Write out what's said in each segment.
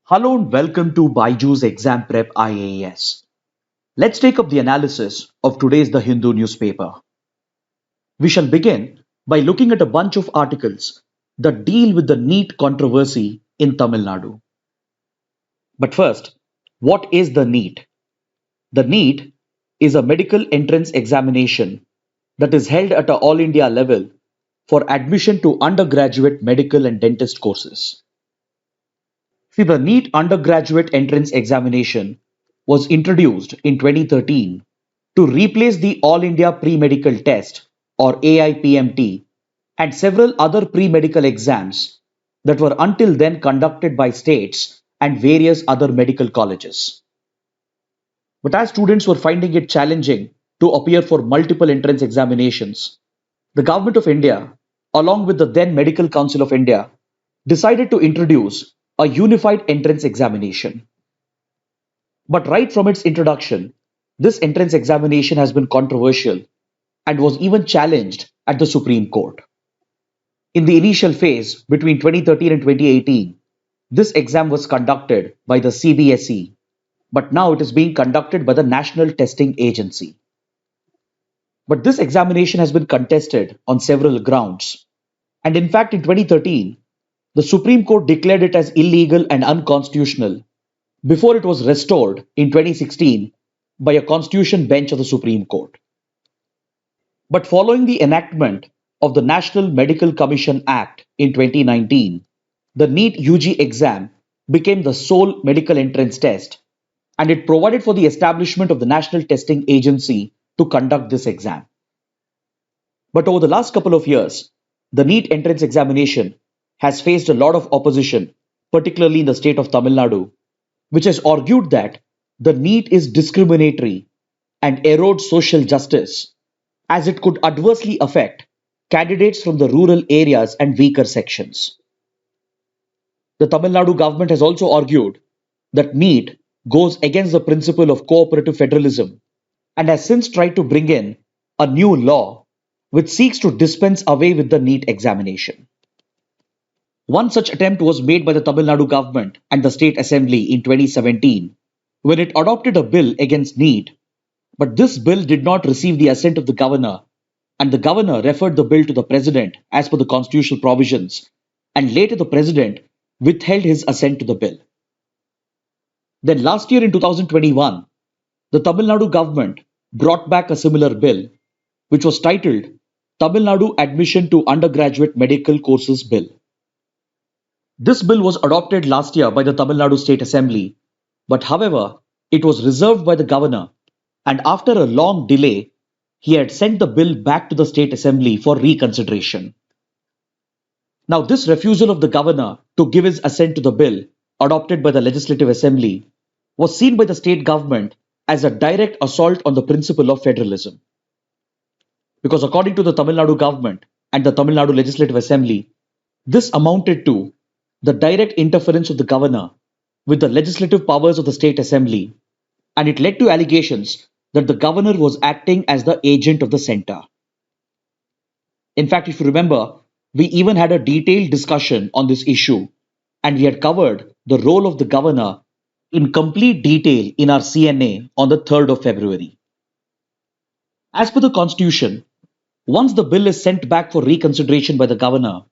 Hello and welcome to BYJU'S Exam Prep IAS. Let's take up the analysis of today's The Hindu newspaper. We shall begin by looking at a bunch of articles that deal with the NEET controversy in Tamil Nadu. But first, what is the NEET? The NEET is a medical entrance examination that is held at an all India level for admission to undergraduate medical and dentist courses. See, the NEET undergraduate entrance examination was introduced in 2013 to replace the All India Pre-Medical Test or AIPMT and several other pre-medical exams that were until then conducted by states and various other medical colleges. But as students were finding it challenging to appear for multiple entrance examinations, the Government of India, along with the then Medical Council of India, decided to introduce a unified entrance examination. But right from its introduction, this entrance examination has been controversial and was even challenged at the Supreme Court. In the initial phase between 2013 and 2018, this exam was conducted by the CBSE, but now it is being conducted by the National Testing Agency. But this examination has been contested on several grounds, and in fact in 2013, the Supreme Court declared it as illegal and unconstitutional before it was restored in 2016 by a constitution bench of the Supreme Court. But following the enactment of the National Medical Commission Act in 2019, the NEET UG exam became the sole medical entrance test, and it provided for the establishment of the National Testing Agency to conduct this exam. But over the last couple of years, the NEET entrance examination has faced a lot of opposition, particularly in the state of Tamil Nadu, which has argued that the NEET is discriminatory and erodes social justice, as it could adversely affect candidates from the rural areas and weaker sections. The Tamil Nadu government has also argued that NEET goes against the principle of cooperative federalism and has since tried to bring in a new law which seeks to dispense away with the NEET examination. One such attempt was made by the Tamil Nadu government and the State Assembly in 2017 when it adopted a bill against NEET, but this bill did not receive the assent of the governor, and the governor referred the bill to the president as per the constitutional provisions, and later the president withheld his assent to the bill. Then last year in 2021, the Tamil Nadu government brought back a similar bill, which was titled Tamil Nadu Admission to Undergraduate Medical Courses Bill. This bill was adopted last year by the Tamil Nadu State Assembly, but however, it was reserved by the governor, and after a long delay, he had sent the bill back to the State Assembly for reconsideration. Now, this refusal of the governor to give his assent to the bill adopted by the Legislative Assembly was seen by the state government as a direct assault on the principle of federalism. Because according to the Tamil Nadu government and the Tamil Nadu Legislative Assembly, this amounted to the direct interference of the governor with the legislative powers of the State Assembly, and it led to allegations that the governor was acting as the agent of the center. In fact, if you remember, we even had a detailed discussion on this issue, and we had covered the role of the governor in complete detail in our CNA on the 3rd of February. As per the Constitution, once the bill is sent back for reconsideration by the governor,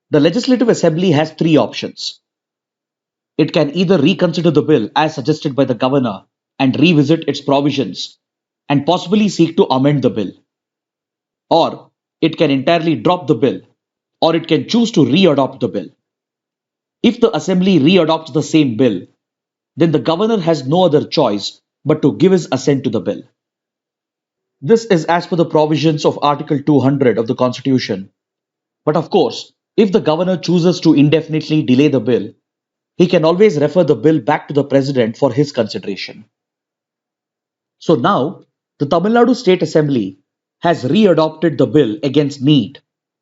the Legislative Assembly has three options. It can either reconsider the bill as suggested by the governor and revisit its provisions and possibly seek to amend the bill. Or it can entirely drop the bill, or it can choose to re-adopt the bill. If the Assembly re-adopts the same bill, then the governor has no other choice but to give his assent to the bill. This is as per the provisions of Article 200 of the Constitution. But of course, if the governor chooses to indefinitely delay the bill, he can always refer the bill back to the president for his consideration. So now, the Tamil Nadu State Assembly has re-adopted the bill against NEET,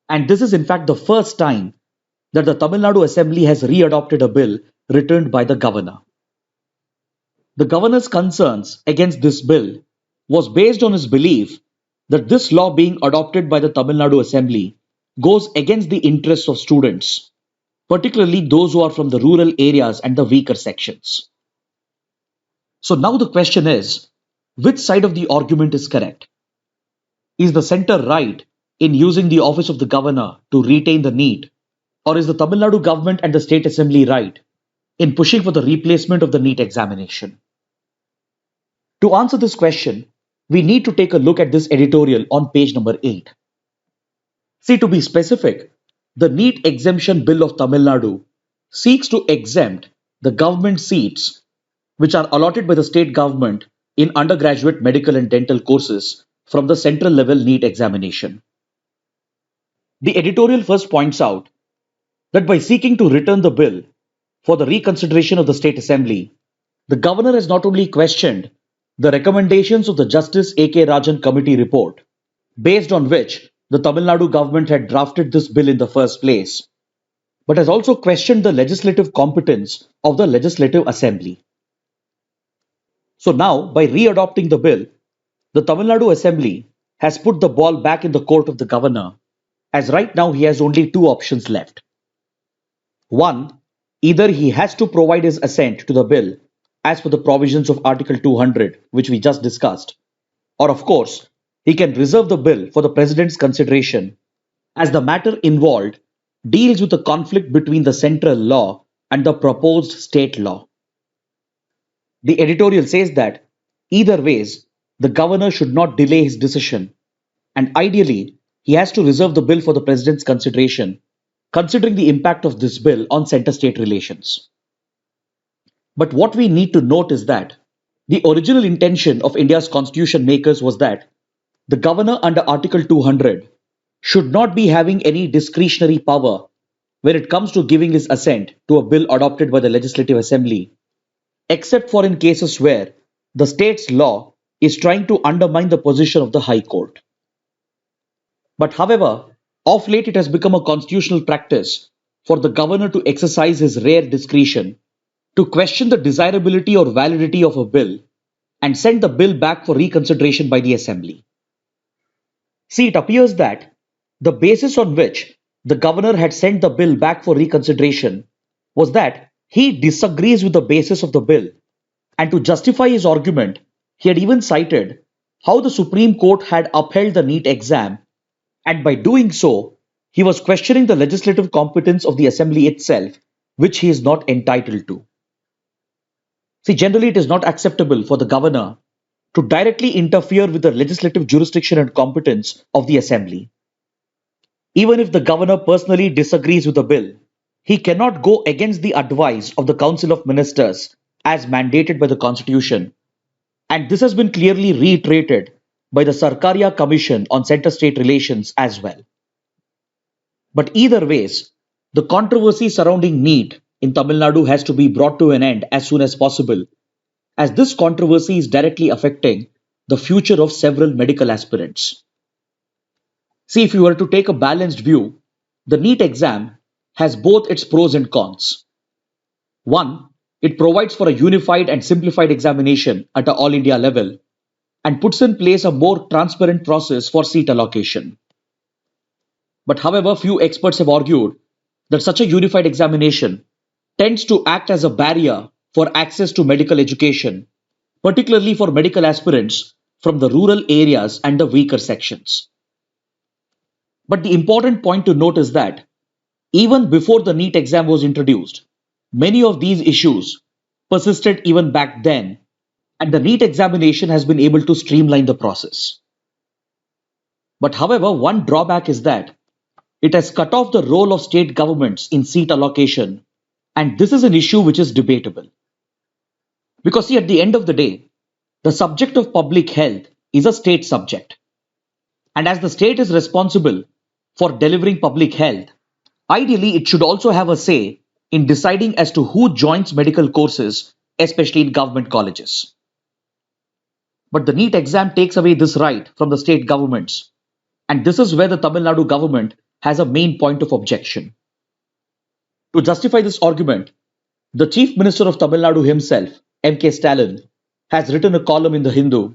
and this is in fact the first time that the Tamil Nadu Assembly has re-adopted a bill returned by the governor. The governor's concerns against this bill was based on his belief that this law being adopted by the Tamil Nadu Assembly goes against the interests of students, particularly those who are from the rural areas and the weaker sections. So now the question is, which side of the argument is correct? Is the center right in using the office of the governor to retain the NEET, or is the Tamil Nadu government and the state assembly right in pushing for the replacement of the NEET examination? To answer this question, we need to take a look at this editorial on page number 8. See, to be specific, the NEET exemption bill of Tamil Nadu seeks to exempt the government seats which are allotted by the state government in undergraduate medical and dental courses from the central level NEET examination. The editorial first points out that by seeking to return the bill for the reconsideration of the State Assembly, the governor has not only questioned the recommendations of the Justice A.K. Rajan Committee report, based on which the Tamil Nadu government had drafted this bill in the first place, but has also questioned the legislative competence of the Legislative Assembly. So now, by readopting the bill, the Tamil Nadu Assembly has put the ball back in the court of the governor, as right now he has only two options left. One, either he has to provide his assent to the bill as per the provisions of Article 200, which we just discussed, or of course, he can reserve the bill for the President's consideration, as the matter involved deals with the conflict between the central law and the proposed state law. The editorial says that, either ways, the governor should not delay his decision, and ideally, he has to reserve the bill for the President's consideration, considering the impact of this bill on center-state relations. But what we need to note is that the original intention of India's constitution makers was that the governor under Article 200 should not be having any discretionary power when it comes to giving his assent to a bill adopted by the Legislative Assembly, except for in cases where the state's law is trying to undermine the position of the High Court. But however, of late it has become a constitutional practice for the governor to exercise his rare discretion to question the desirability or validity of a bill and send the bill back for reconsideration by the Assembly. See, it appears that the basis on which the governor had sent the bill back for reconsideration was that he disagrees with the basis of the bill, and to justify his argument, he had even cited how the Supreme Court had upheld the NEET exam, and by doing so, he was questioning the legislative competence of the Assembly itself, which he is not entitled to. See, generally it is not acceptable for the governor to directly interfere with the legislative jurisdiction and competence of the Assembly. Even if the governor personally disagrees with the bill, he cannot go against the advice of the Council of Ministers as mandated by the Constitution, and this has been clearly reiterated by the Sarkaria Commission on Center-State Relations as well. But either ways, the controversy surrounding NEET in Tamil Nadu has to be brought to an end as soon as possible, as this controversy is directly affecting the future of several medical aspirants. See, if you were to take a balanced view, the NEET exam has both its pros and cons. One, it provides for a unified and simplified examination at an all India level and puts in place a more transparent process for seat allocation. But however, few experts have argued that such a unified examination tends to act as a barrier for access to medical education, particularly for medical aspirants from the rural areas and the weaker sections. But the important point to note is that even before the NEET exam was introduced, many of these issues persisted even back then, and the NEET examination has been able to streamline the process. But however, one drawback is that it has cut off the role of state governments in seat allocation, and this is an issue which is debatable. Because see, at the end of the day, the subject of public health is a state subject. And as the state is responsible for delivering public health, ideally it should also have a say in deciding as to who joins medical courses, especially in government colleges. But the NEET exam takes away this right from the state governments, and this is where the Tamil Nadu government has a main point of objection. To justify this argument, the Chief Minister of Tamil Nadu himself, M.K. Stalin, has written a column in the Hindu,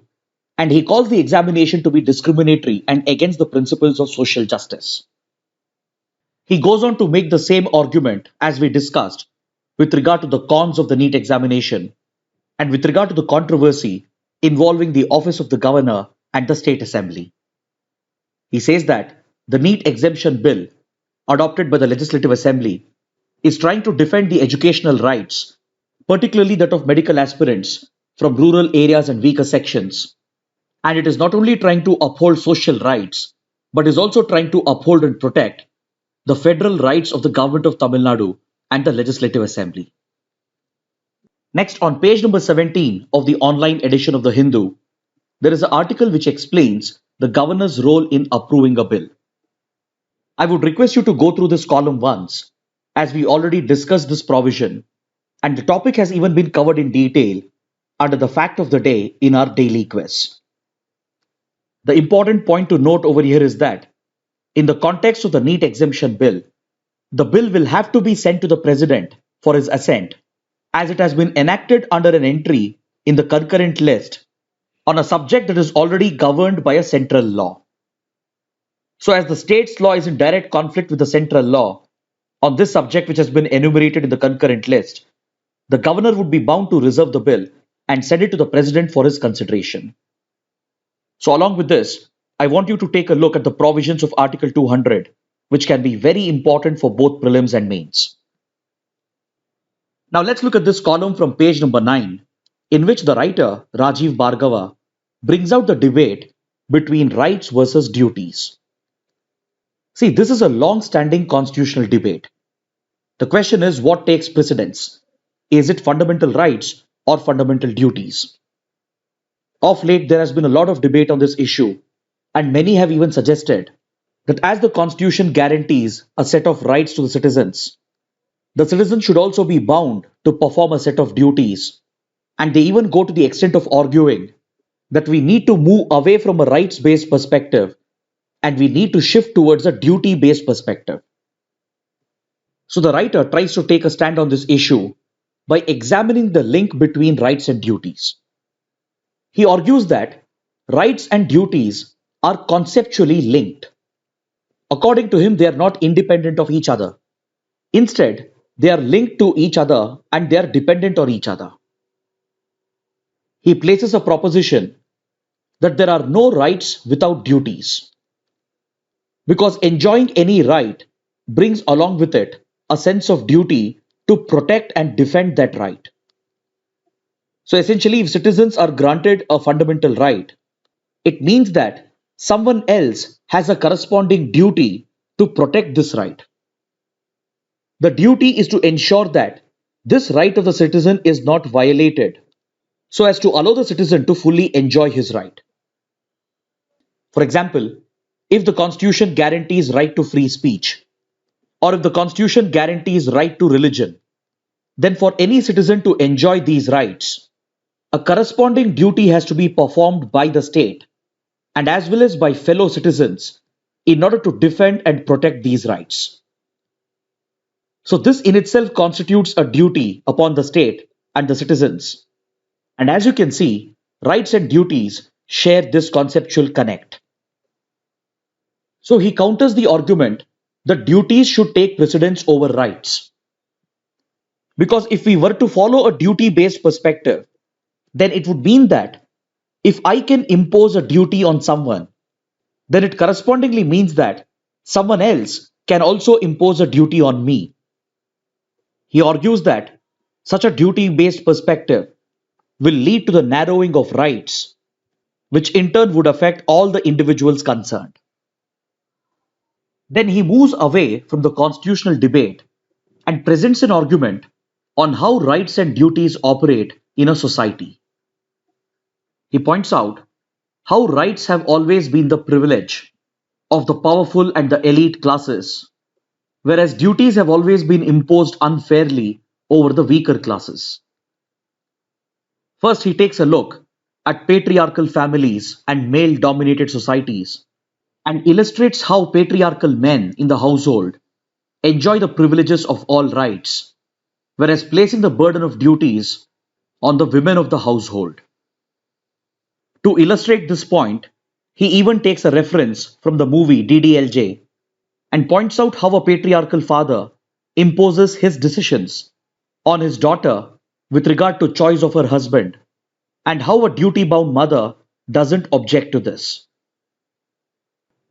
and he calls the examination to be discriminatory and against the principles of social justice. He goes on to make the same argument as we discussed with regard to the cons of the NEET examination and with regard to the controversy involving the office of the governor and the state assembly. He says that the NEET exemption bill adopted by the Legislative Assembly is trying to defend the educational rights, particularly that of medical aspirants from rural areas and weaker sections. And it is not only trying to uphold social rights, but is also trying to uphold and protect the federal rights of the government of Tamil Nadu and the Legislative Assembly. Next, on page number 17 of the online edition of the Hindu, there is an article which explains the governor's role in approving a bill. I would request you to go through this column once, as we already discussed this provision, and the topic has even been covered in detail under the fact of the day in our daily quiz. The important point to note over here is that, in the context of the NEET exemption bill, the bill will have to be sent to the president for his assent, as it has been enacted under an entry in the concurrent list on a subject that is already governed by a central law. So as the state's law is in direct conflict with the central law on this subject which has been enumerated in the concurrent list, the governor would be bound to reserve the bill and send it to the president for his consideration. So along with this, I want you to take a look at the provisions of Article 200, which can be very important for both prelims and mains. Now let's look at this column from page number 9, in which the writer, Rajiv Bhargava, brings out the debate between rights versus duties. See, this is a long-standing constitutional debate. The question is, what takes precedence? Is it fundamental rights or fundamental duties? Of late, there has been a lot of debate on this issue, and many have even suggested that as the Constitution guarantees a set of rights to the citizens should also be bound to perform a set of duties, and they even go to the extent of arguing that we need to move away from a rights-based perspective and we need to shift towards a duty-based perspective. So the writer tries to take a stand on this issue by examining the link between rights and duties. He argues that rights and duties are conceptually linked. According to him, they are not independent of each other. Instead, they are linked to each other and they are dependent on each other. He places a proposition that there are no rights without duties, because enjoying any right brings along with it a sense of duty to protect and defend that right. So essentially, if citizens are granted a fundamental right, it means that someone else has a corresponding duty to protect this right. The duty is to ensure that this right of the citizen is not violated, so as to allow the citizen to fully enjoy his right. For example, if the Constitution guarantees right to free speech, or if the Constitution guarantees right to religion, then for any citizen to enjoy these rights, a corresponding duty has to be performed by the state and as well as by fellow citizens in order to defend and protect these rights. So this in itself constitutes a duty upon the state and the citizens. And as you can see, rights and duties share this conceptual connect. So he counters the argument that duties should take precedence over rights. Because if we were to follow a duty-based perspective, then it would mean that if I can impose a duty on someone, then it correspondingly means that someone else can also impose a duty on me. He argues that such a duty-based perspective will lead to the narrowing of rights, which in turn would affect all the individuals concerned. Then he moves away from the constitutional debate and presents an argument on how rights and duties operate in a society. He points out how rights have always been the privilege of the powerful and the elite classes, whereas duties have always been imposed unfairly over the weaker classes. First, he takes a look at patriarchal families and male-dominated societies and illustrates how patriarchal men in the household enjoy the privileges of all rights, whereas placing the burden of duties on the women of the household. To illustrate this point, he even takes a reference from the movie DDLJ, and points out how a patriarchal father imposes his decisions on his daughter with regard to choice of her husband, and how a duty-bound mother doesn't object to this.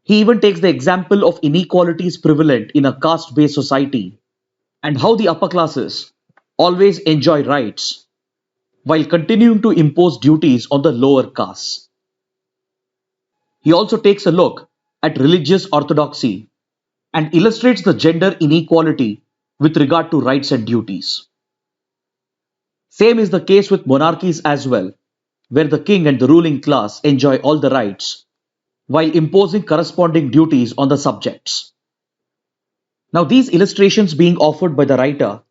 He even takes the example of inequalities prevalent in a caste-based society and how the upper classes always enjoy rights while continuing to impose duties on the lower castes. He also takes a look at religious orthodoxy and illustrates the gender inequality with regard to rights and duties. Same is the case with monarchies as well, where the king and the ruling class enjoy all the rights while imposing corresponding duties on the subjects. Now, these illustrations being offered by the writer,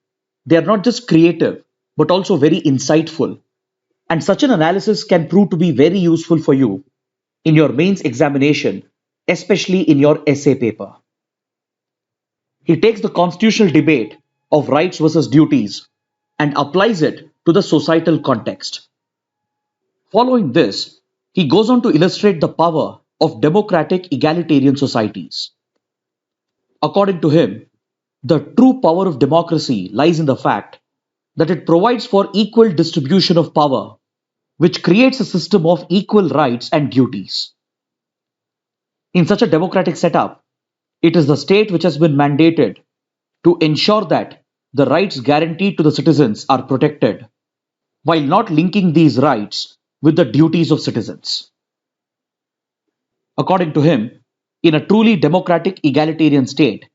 they are not just creative but also very insightful, and such an analysis can prove to be very useful for you in your mains examination, especially in your essay paper. He takes the constitutional debate of rights versus duties and applies it to the societal context. Following this, he goes on to illustrate the power of democratic egalitarian societies. According to him, the true power of democracy lies in the fact that it provides for equal distribution of power, which creates a system of equal rights and duties. In such a democratic setup, it is the state which has been mandated to ensure that the rights guaranteed to the citizens are protected, while not linking these rights with the duties of citizens. According to him, in a truly democratic egalitarian state,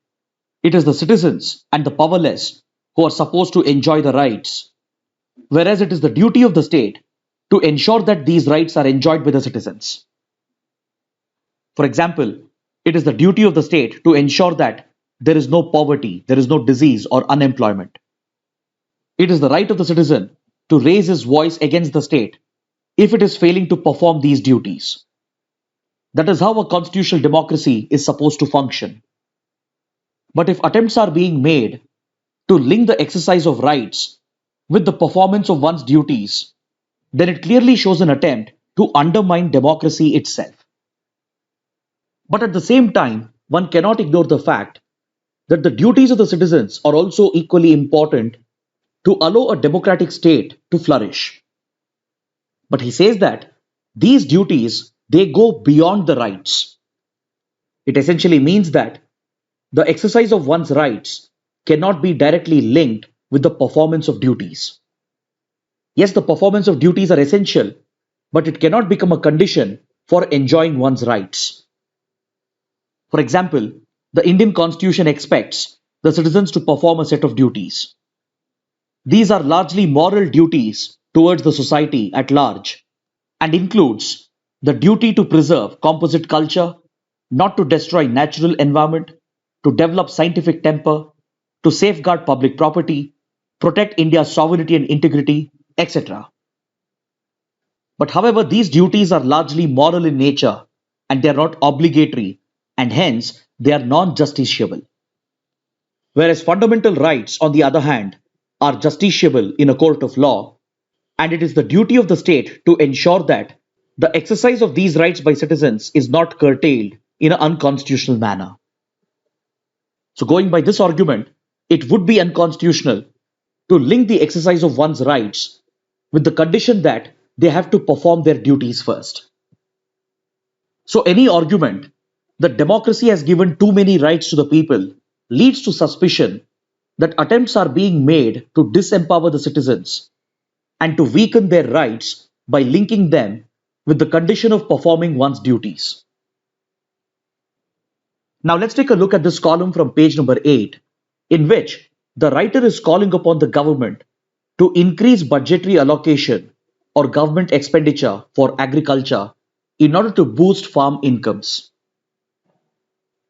it is the citizens and the powerless who are supposed to enjoy the rights, whereas it is the duty of the state to ensure that these rights are enjoyed by the citizens. For example, it is the duty of the state to ensure that there is no poverty, there is no disease or unemployment. It is the right of the citizen to raise his voice against the state if it is failing to perform these duties. That is how a constitutional democracy is supposed to function. But if attempts are being made to link the exercise of rights with the performance of one's duties, then it clearly shows an attempt to undermine democracy itself. But at the same time, one cannot ignore the fact that the duties of the citizens are also equally important to allow a democratic state to flourish. But he says that these duties, they go beyond the rights. It essentially means that the exercise of one's rights cannot be directly linked with the performance of duties. Yes, the performance of duties are essential, but it cannot become a condition for enjoying one's rights. For example, the Indian Constitution expects the citizens to perform a set of duties. These are largely moral duties towards the society at large and includes the duty to preserve composite culture, not to destroy natural environment, to develop scientific temper, to safeguard public property, protect India's sovereignty and integrity, etc. But however, these duties are largely moral in nature and they are not obligatory, and hence they are non-justiciable. Whereas fundamental rights, on the other hand, are justiciable in a court of law, and it is the duty of the state to ensure that the exercise of these rights by citizens is not curtailed in an unconstitutional manner. So going by this argument, it would be unconstitutional to link the exercise of one's rights with the condition that they have to perform their duties first. So any argument that democracy has given too many rights to the people leads to suspicion that attempts are being made to disempower the citizens and to weaken their rights by linking them with the condition of performing one's duties. Now let's take a look at this column from page number 8, in which the writer is calling upon the government to increase budgetary allocation or government expenditure for agriculture in order to boost farm incomes.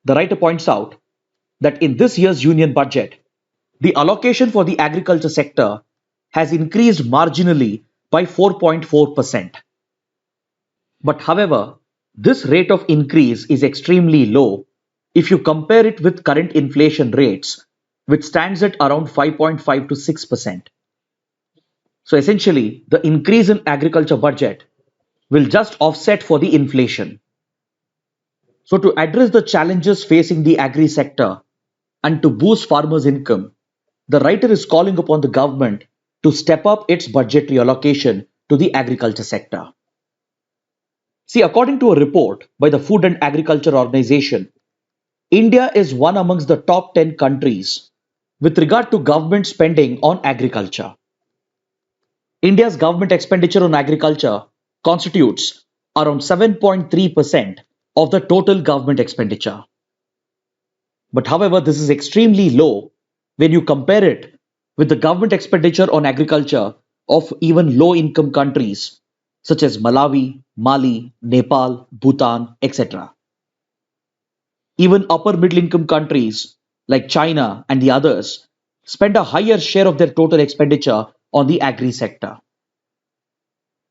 The writer points out that in this year's union budget, the allocation for the agriculture sector has increased marginally by 4.4%. But however, this rate of increase is extremely low if you compare it with current inflation rates, which stands at around 5.5 to 6%. So essentially, the increase in agriculture budget will just offset for the inflation. So to address the challenges facing the agri sector and to boost farmers' income, the writer is calling upon the government to step up its budgetary allocation to the agriculture sector. See, according to a report by the Food and Agriculture Organization, India is one amongst the top 10 countries with regard to government spending on agriculture. India's government expenditure on agriculture constitutes around 7.3% of the total government expenditure. But however, this is extremely low when you compare it with the government expenditure on agriculture of even low income countries such as Malawi, Mali, Nepal, Bhutan, etc. Even upper middle income countries like China and the others spend a higher share of their total expenditure on the agri sector.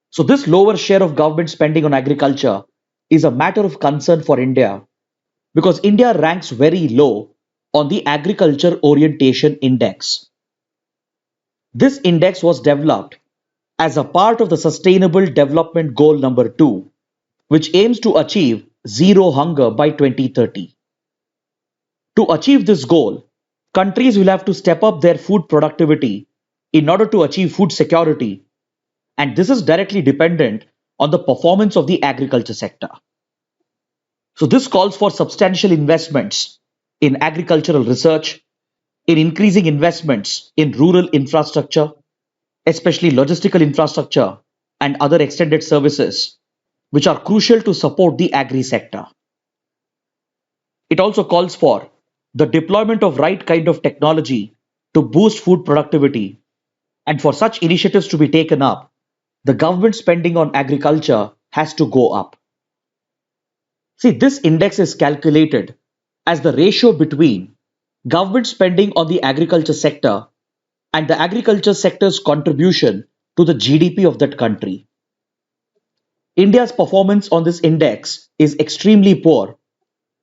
So this lower share of government spending on agriculture is a matter of concern for India because India ranks very low on the Agriculture Orientation Index. This index was developed as a part of the Sustainable Development Goal number 2, which aims to achieve zero hunger by 2030. To achieve this goal, countries will have to step up their food productivity in order to achieve food security, and this is directly dependent on the performance of the agriculture sector. So this calls for substantial investments in agricultural research, in increasing investments in rural infrastructure, especially logistical infrastructure and other extended services, which are crucial to support the agri sector. It also calls for the deployment of right kind of technology to boost food productivity, and for such initiatives to be taken up, the government spending on agriculture has to go up. See, this index is calculated as the ratio between government spending on the agriculture sector and the agriculture sector's contribution to the GDP of that country. India's performance on this index is extremely poor,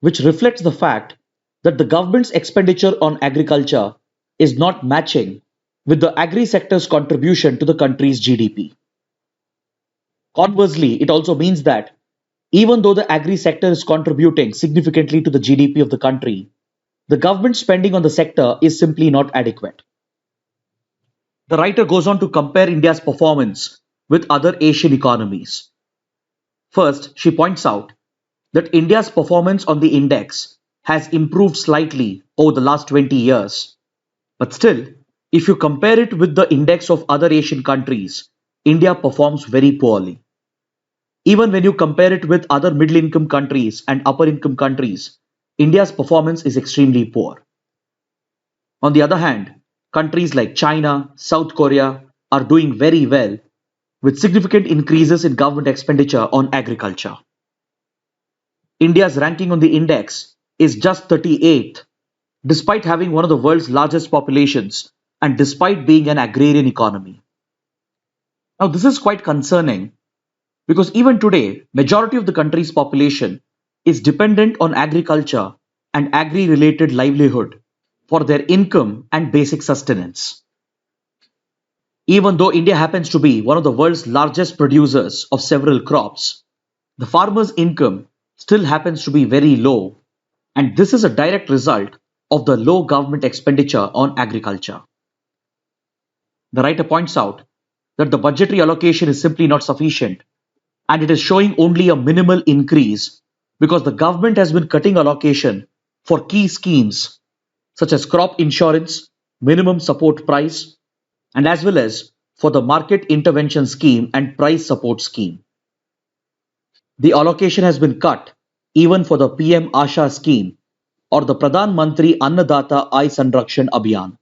which reflects the fact that the government's expenditure on agriculture is not matching with the agri sector's contribution to the country's GDP. Conversely, it also means that even though the agri sector is contributing significantly to the GDP of the country, the government spending on the sector is simply not adequate. The writer goes on to compare India's performance with other Asian economies. First, she points out that India's performance on the index has improved slightly over the last 20 years. But still, if you compare it with the index of other Asian countries, India performs very poorly. Even when you compare it with other middle-income countries and upper-income countries, India's performance is extremely poor. On the other hand, countries like China, South Korea are doing very well with significant increases in government expenditure on agriculture. India's ranking on the index is just 38th, despite having one of the world's largest populations and despite being an agrarian economy. Now, this is quite concerning because even today, majority of the country's population is dependent on agriculture and agri-related livelihood for their income and basic sustenance. Even though India happens to be one of the world's largest producers of several crops, the farmer's income still happens to be very low, and this is a direct result of the low government expenditure on agriculture. The writer points out that the budgetary allocation is simply not sufficient, and it is showing only a minimal increase because the government has been cutting allocation for key schemes such as crop insurance, minimum support price, and as well as for the market intervention scheme and price support scheme. The allocation has been cut even for the PM Asha scheme or the Pradhan Mantri Annadata Ay Sanrakshan Abhiyan.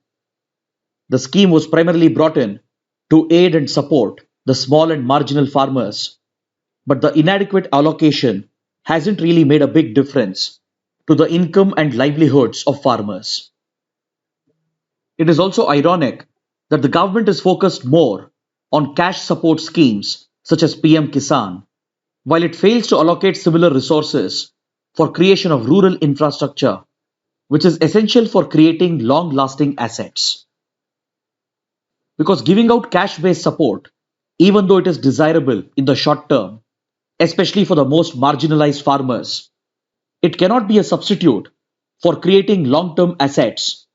The scheme was primarily brought in to aid and support the small and marginal farmers, but the inadequate allocation hasn't really made a big difference to the income and livelihoods of farmers. It is also ironic that the government is focused more on cash support schemes such as PM Kisan, while it fails to allocate similar resources for creation of rural infrastructure, which is essential for creating long-lasting assets. Because giving out cash-based support, even though it is desirable in the short term, especially for the most marginalized farmers, It cannot be a substitute for creating long-term assets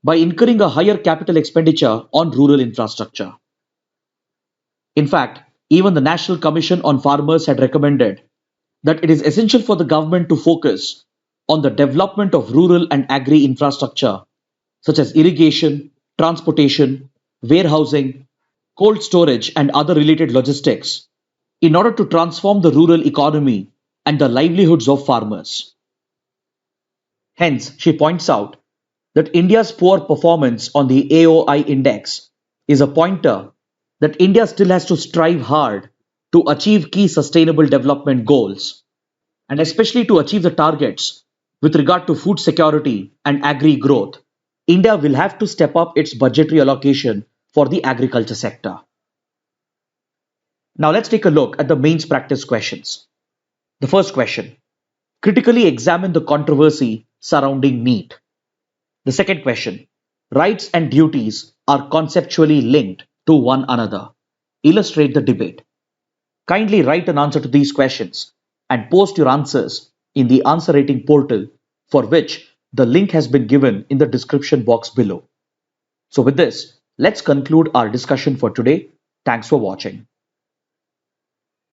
by incurring a higher capital expenditure on rural infrastructure. In fact, even the National Commission on Farmers had recommended that it is essential for the government to focus on the development of rural and agri infrastructure such as irrigation, transportation, warehousing, cold storage, and other related logistics in order to transform the rural economy and the livelihoods of farmers. Hence, she points out that India's poor performance on the AOI index is a pointer that India still has to strive hard to achieve key sustainable development goals, and especially to achieve the targets with regard to food security and agri growth. India will have to step up its budgetary allocation for the agriculture sector. Now let's take a look at the mains practice questions. The first question: critically examine the controversy surrounding NEET. The second question: rights and duties are conceptually linked to one another. Illustrate the debate. Kindly write an answer to these questions and post your answers in the answer rating portal, for which the link has been given in the description box below. So with this, let's conclude our discussion for today. Thanks for watching.